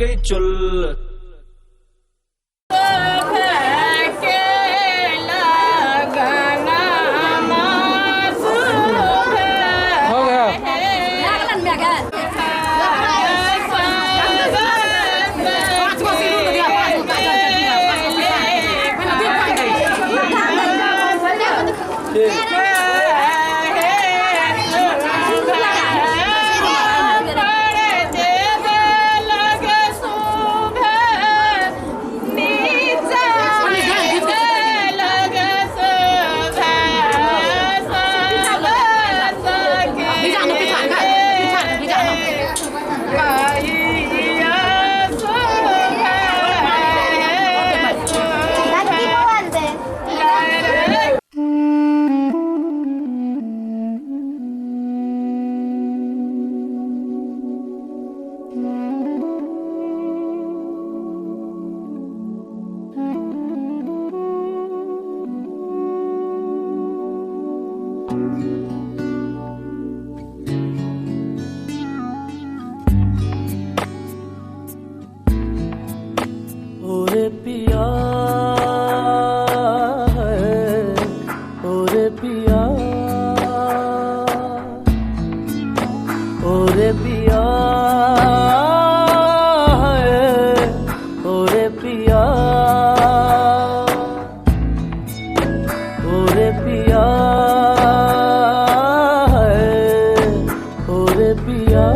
गई चुल। ओरे पिया ओरे पिया ओरे पिया ओरे पिया ओरे पिया ओरे पिया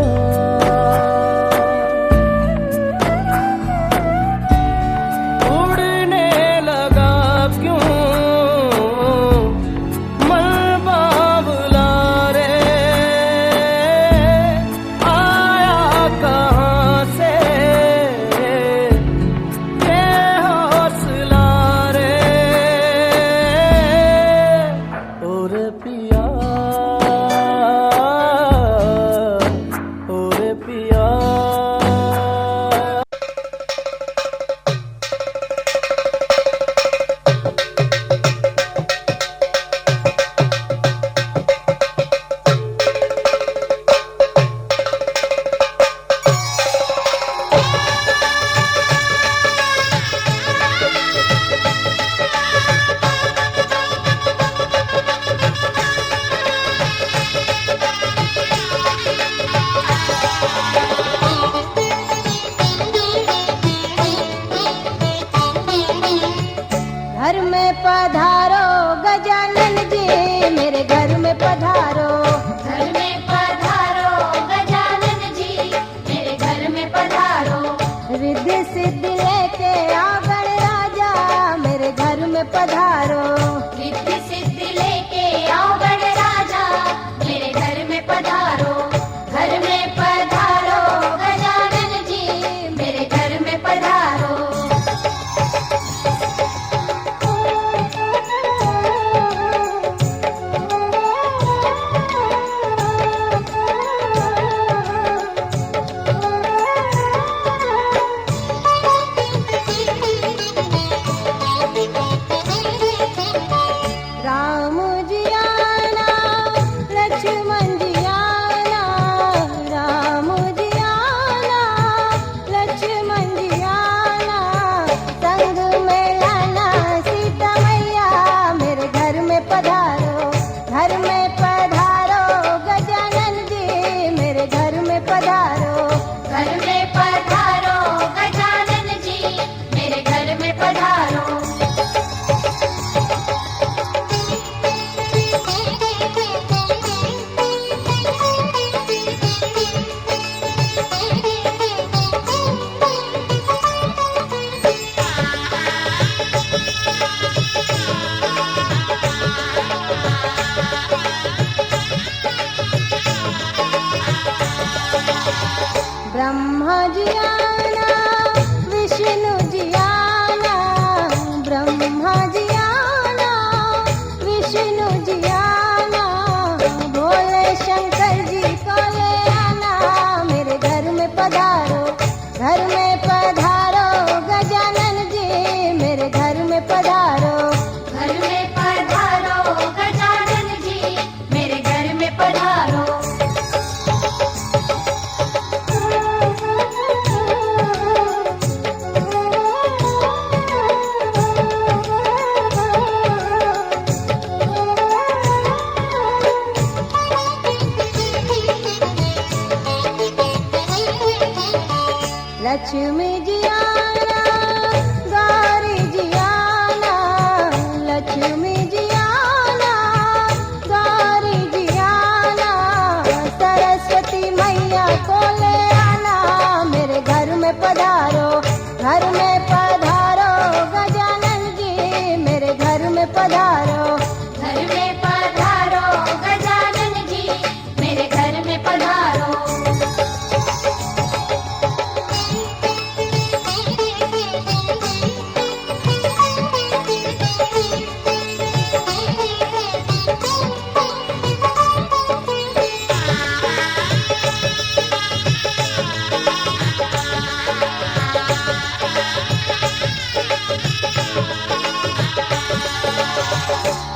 घर में पधारो गजानन जी, मेरे घर में पधारो। घर में पधारो गजानन जी, मेरे घर में पधारो। रिद्धि सिद्धि लेके आओ गणराजा, मेरे घर में पधारो। रिद्धि सिद्धि लेके आओ गणराजा, मेरे घर में पधारो। घर में पधारो गजानन जी, मेरे घर में पधारो।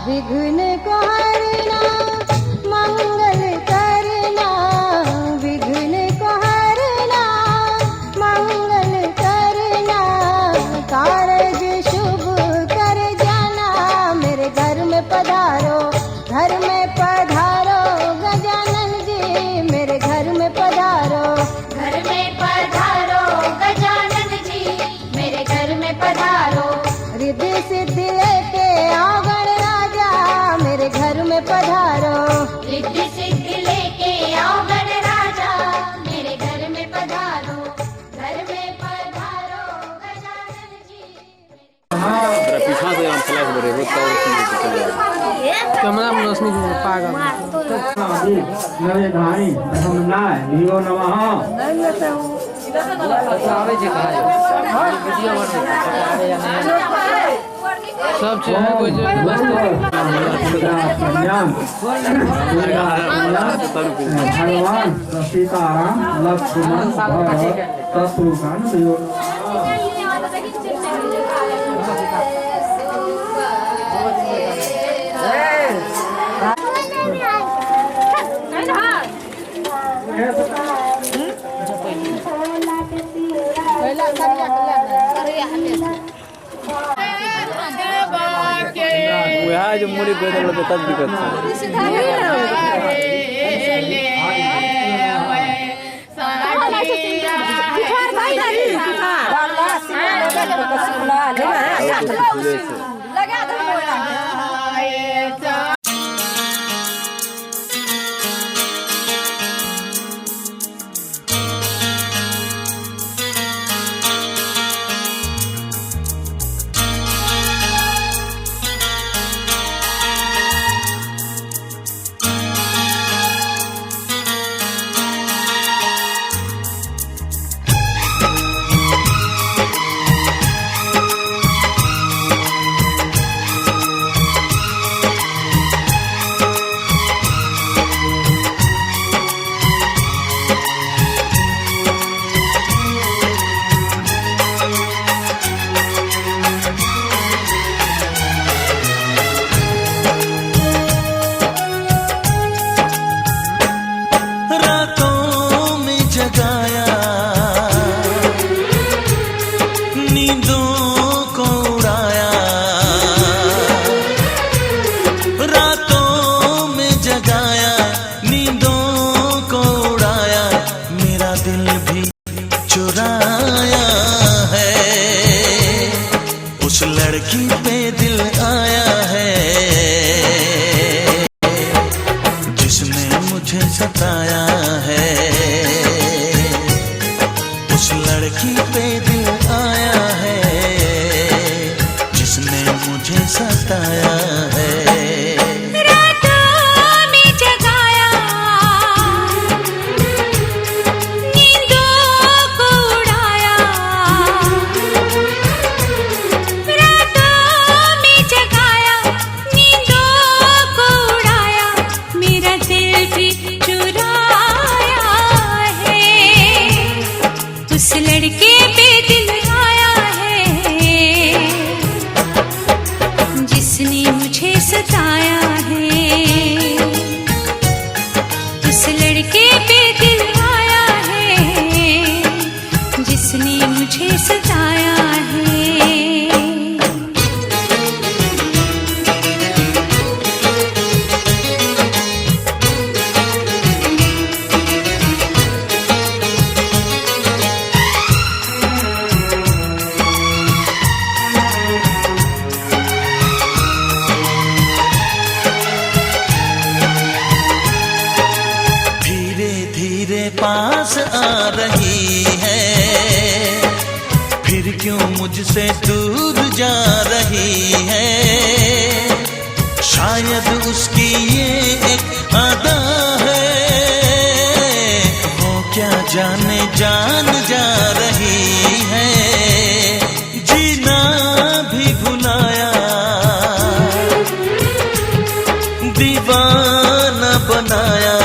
विघ्न को हरना मंगल करना, विघ्न को हरना मंगल करना, कारज शुभ कर जाना, मेरे घर में पधारो, घर में पधारो गजानन जी, मेरे घर में पधारो, घर में पधारो गजानन जी, मेरे घर में पधारो, रिद्धि सिद्धि लेके आओ गणराजा, मेरे घर में पधारो, रिद्धि सिद्धि लेके आओ गणराजा, मेरे घर में पधारो, घर में पधारो गजानन जी। पीछा से हम फ्लैश बरे होता कैमरा में रोशनी पागल नवे धारी नमः नीओ नमः आवे जे कहा वीडियो सब चीज है कोई भगवान सीताराम लक्ष्मण भरत शत्रुघ्न वह जो मुड़ी को इधर लगे तब दिक्कत लड़की पे दिल आया है जिसने मुझे सताया है, उस लड़की पे दिल आया है जिसने मुझे सताया है। लड़के पे दिल आया है जिसने मुझे सताया है, उस लड़के पे दिल आया है जिसने मुझे सताया है। पास आ रही है फिर क्यों मुझसे दूर जा रही है, शायद उसकी ये एक अदा है, वो क्या जाने जान जा रही है, जीना भी भुलाया दीवाना बनाया,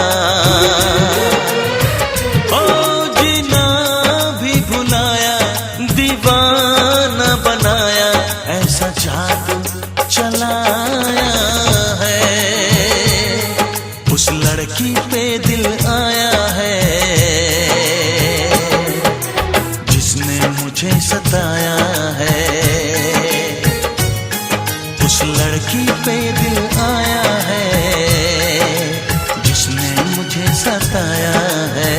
दीवाना बनाया, ऐसा जादू चलाया लड़की पे दिल आया है जिसने मुझे सताया है। उस लड़की पे दिल आया है जिसने मुझे सताया है।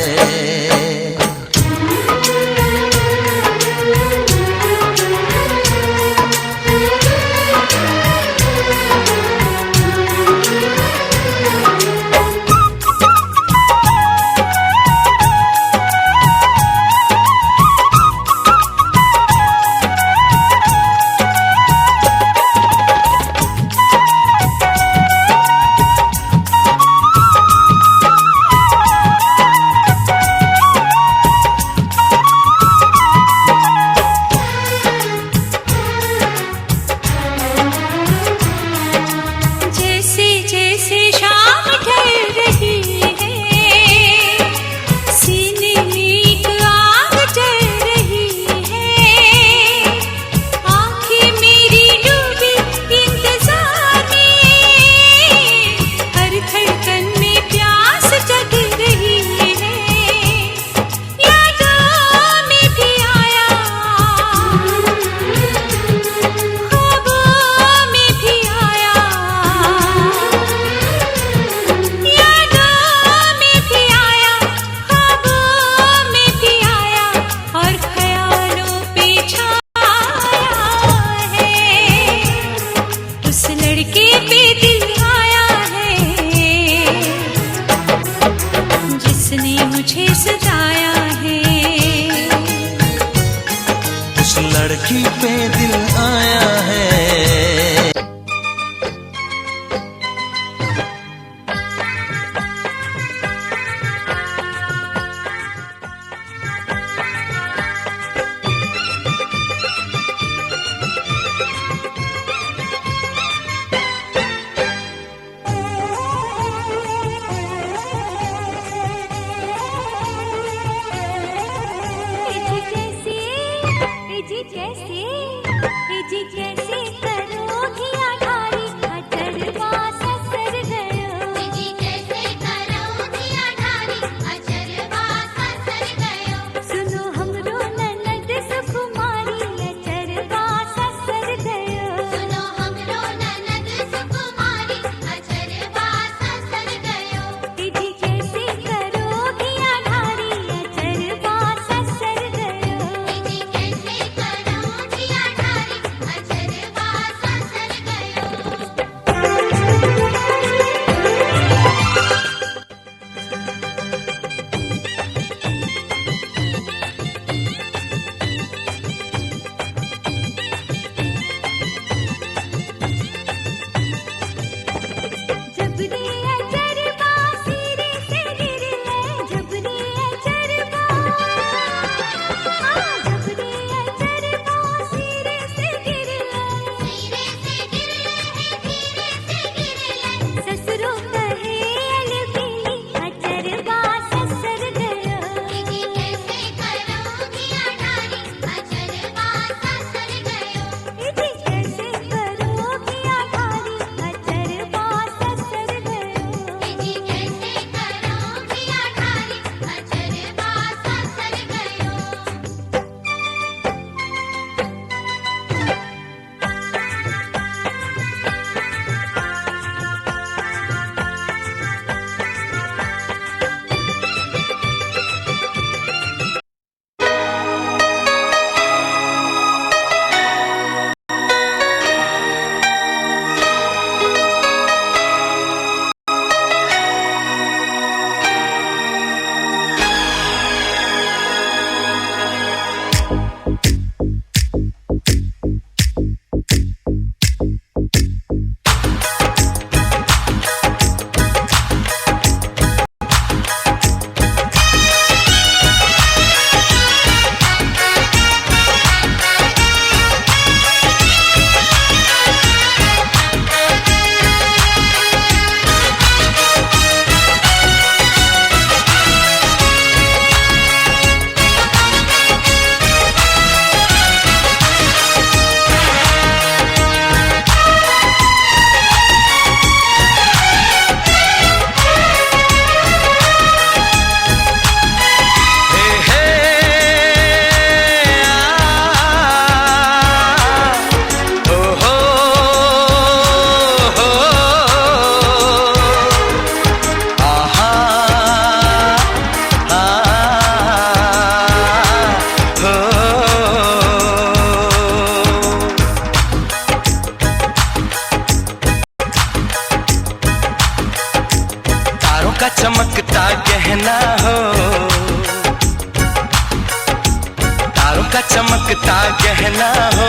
चमकता गहना हो,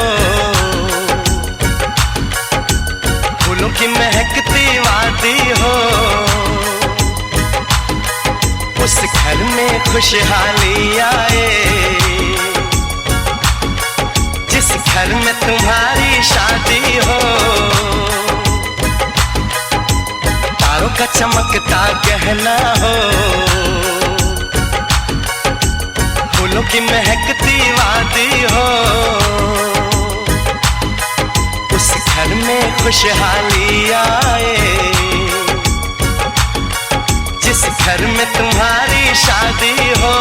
फूलों की महकती वादी हो, उस घर में खुशहाली आए, जिस घर में तुम्हारी शादी हो। तारों का चमकता गहना हो, फूलों की महकती वादी हो, उस घर में खुशहाली आए, जिस घर में तुम्हारी शादी हो।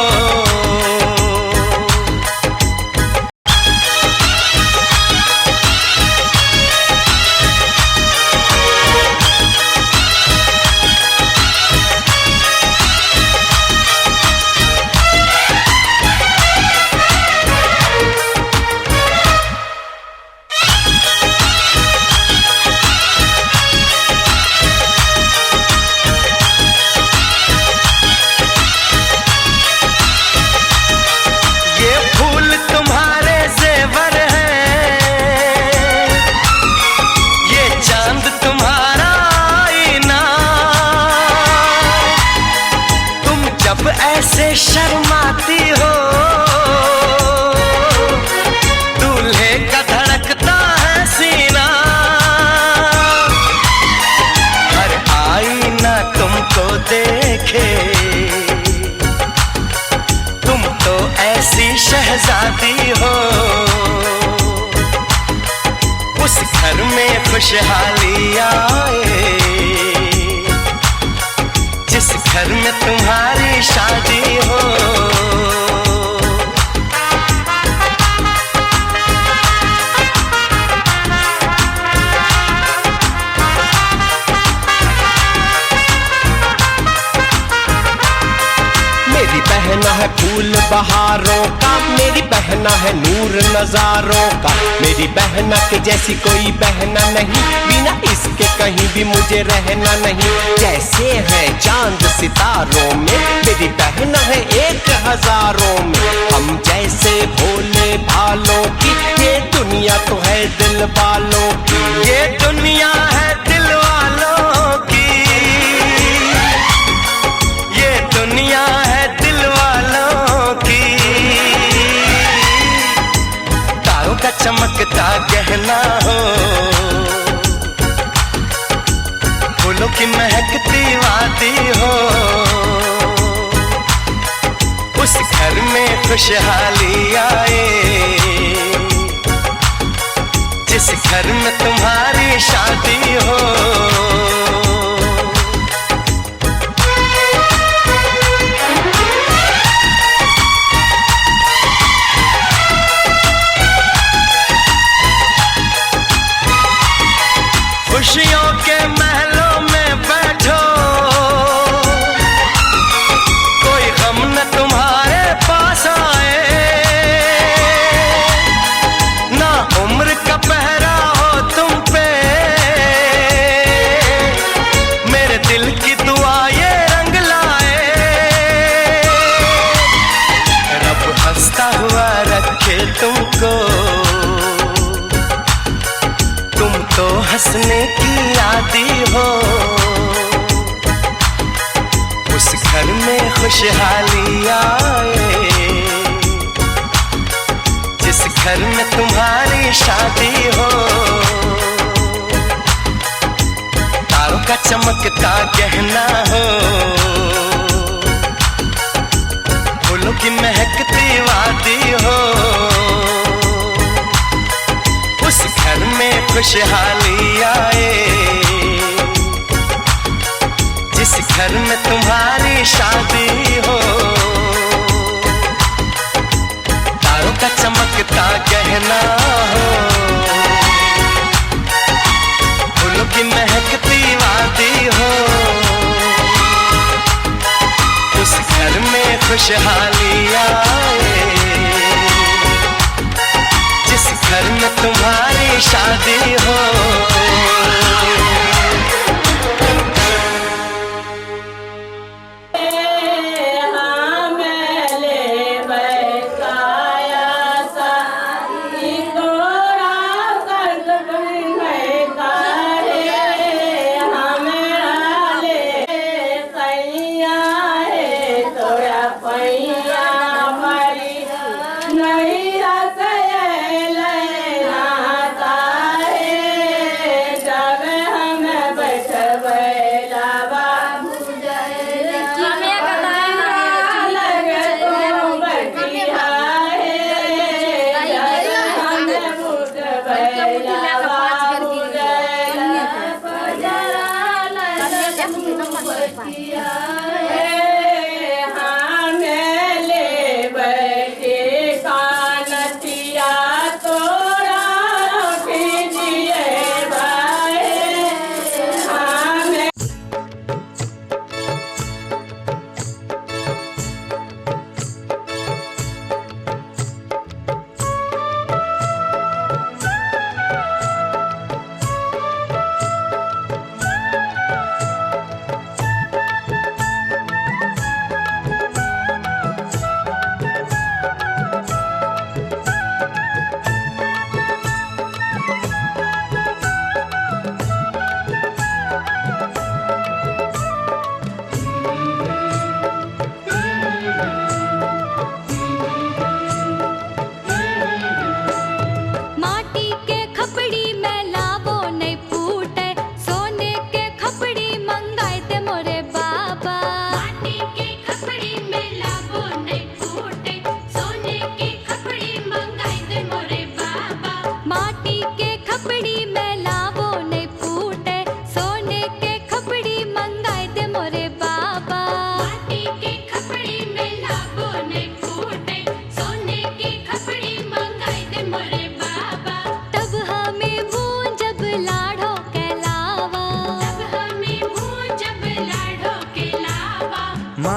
ऐसे शर्माती हो, दूल्हे का धड़कता है सीना, हर आईना तुमको देखे, तुम तो ऐसी शहजादी हो, उस घर में खुशहाली आए, जिस घर में तुम्हारी शादी हो। मेरी बहना है फूल बहारों का, मेरी बहना है नूर नजारों का, मेरी बहना के जैसी कोई बहना नहीं, बिना इसके कहीं भी मुझे रहना नहीं। जैसे है चांद सितारों में, मेरी बहना है 1000 में, हम जैसे भोले भालों की, ये दुनिया तो है दिल वालों की, ये दुनिया है दिल वालों की, ये दुनिया है दिल वालों की। तारों का चमकता गहना हो, फूलों की महकती वादी हो, उस घर में खुशहाली आए, जिस घर में तुम्हारी शादी हो। खुशियों के महलों में बैठो, कोई गम न तुम्हारे पास आए, ना उम्र का पहरा हो तुम पे, मेरे दिल की दुआ ये रंग लाए, रब हंसता हुआ रखे तुमको, तुम तो हंसने की आदी हो, उस घर में खुशहाली आए, जिस घर में तुम्हारी शादी हो। तारों का चमकता गहना हो, फूलों की महकती वादी हो, उस घर में खुशहाली आए, जिस घर में तुम्हारी शादी हो। तारों का चमकता गहना हो, फूलों की महकती वादी हो, उस घर में खुशहाली आए, जिस घर में तुम्हारी शादी हो। हमें ले बैठाया सा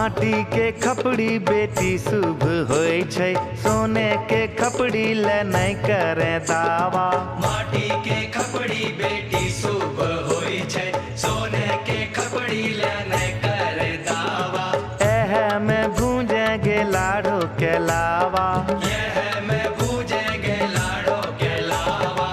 माटी के खपड़ी बेटी शुभ होय छै, सोने के खपड़ी ले नहीं करे दावा। माटी के खपड़ी बेटी शुभ होय छै, सोने के खपड़ी ले नहीं करे दावा। एह में भूंजेगे लाड़ो के लावा, यह में भूंजेगे लाड़ो के लावा।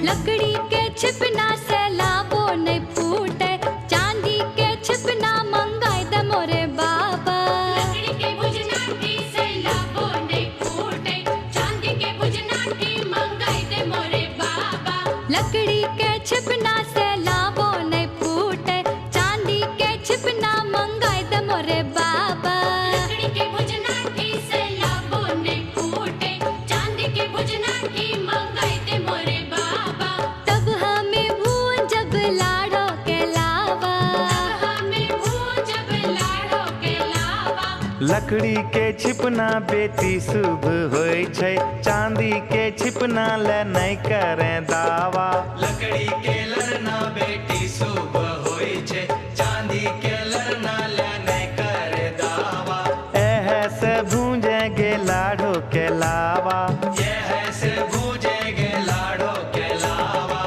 लकड़ी के छिपना से लाबो नहीं फूटे, चांदी के छिपना मंगाए दे मोरे बाबा। लकड़ी के भुजनाटी से लाबो नहीं फूटे, चांदी के भुजनाटी मंगाई दे मोरे बाबा। लकड़ी के छिपना से लाबो नहीं फूटे, चांदी के छिपना मंगाए दे मोरे बाबा। लकड़ी के भुजनाटी से लाबो नहीं फूटे, चांदी के भुजनाटी मंगाई दे मोरे बाबा। तब हमें भून जब लाड़ो के लावा, हमें भूजब लाड़ो के लावा। लकड़ी के छिपना बेटी शुभ होय छै, चांदी के छिपना ले नहीं करे दावा। लकड़ी के लड़ना बेटी शुभ होय छै, चांदी के लड़ना ले नहीं करे दावा। एह से भूंजेगे लाड़ो के लावा, यह से भूंजेगे लाड़ो के लावा।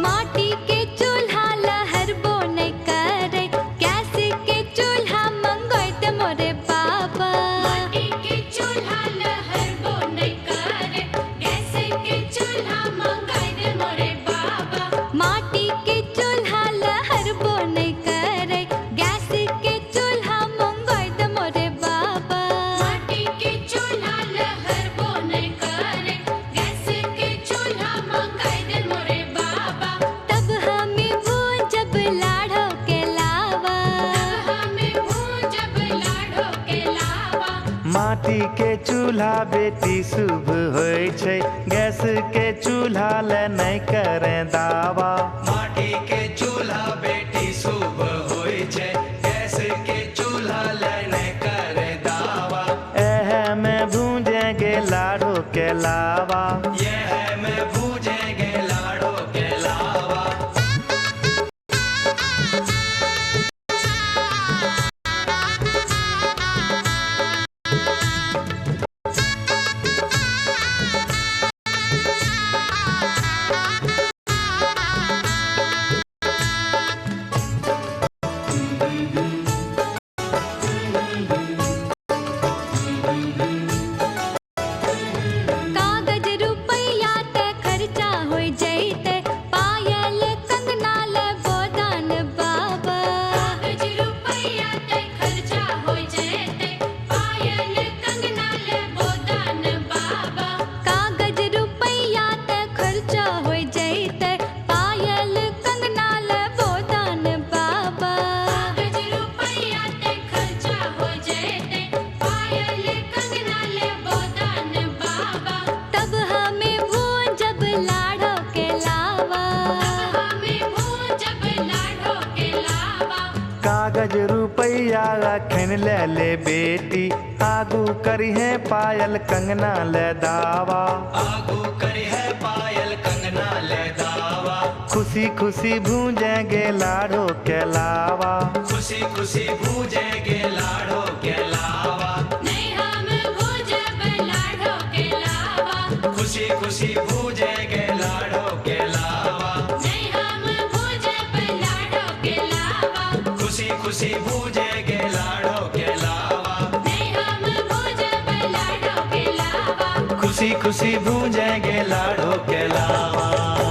माटी के चूल्हा लहर बो नहीं करे, गैस के चूल्हा मंगाए दे मोरे बाबा। माटी के चूल्हा लहर बो नहीं करे, गैस के चूल्हा मंगाई दे मोरे बाबा। माटी के चूल्हा लहर बो नहीं करे, गैस के चूल्हा मंगाए दे मोरे बाबा। माटी के चूल्हा लहर बो नहीं करे, गैस के चूल्हा मंगाई दे मोरे बाबा। तब हमें भून जब लाड़ो के लावा, हमें भूजब लाड़ो के लावा। माटी के चूल्हा बेटी शुभ होय छै, गैस के चूल्हा ले नहीं करे दावा। माटी के चूल्हा बेटी शुभ होय छै, गैस के चूल्हा ले नहीं करे दावा। एह में भूंजेगे लाड़ो के लावा, यह में भूंजेगे लाड़ो के लावा। कागज रुपया ते खर्चा हो जैते, पायल कंगना ले बोदान बाबा। कागज रुपया ते खर्चा हो जैते, पायल कंगना ले बोदान बाबा। कागज रुपया ते खर्चा हो जैते, पायल कंगना ले बोदान बाबा। कागज रुपया ते खर्चा हो जैते, पायल कंगना ले बोदान बाबा। तब हमें भून जब लाड़ो के लावा, हमें भूजब लाड़ो के लावा। कागज रुपया रखन ले बेटी, आगू करी है पायल कंगना ले दावा। आगू करी है पायल कंगना ले दावा। खुशी खुशी भूंजेगे लाड़ो के लावा, खुशी खुशी भूंजेगे लाड़ो के लावा। नहीं हम भूजब लाड़ो के लावा। खुशी खुशी भूंजेगे लाड़ो के लावा। नहीं हम भूजब लाड़ो के लावा। खुशी खुशी भूंजेगे लाड़ो के लावा। नहीं हम भूजब लाड़ो के लावा। खुशी खुशी भूजेंगे लाड़ो के लावा।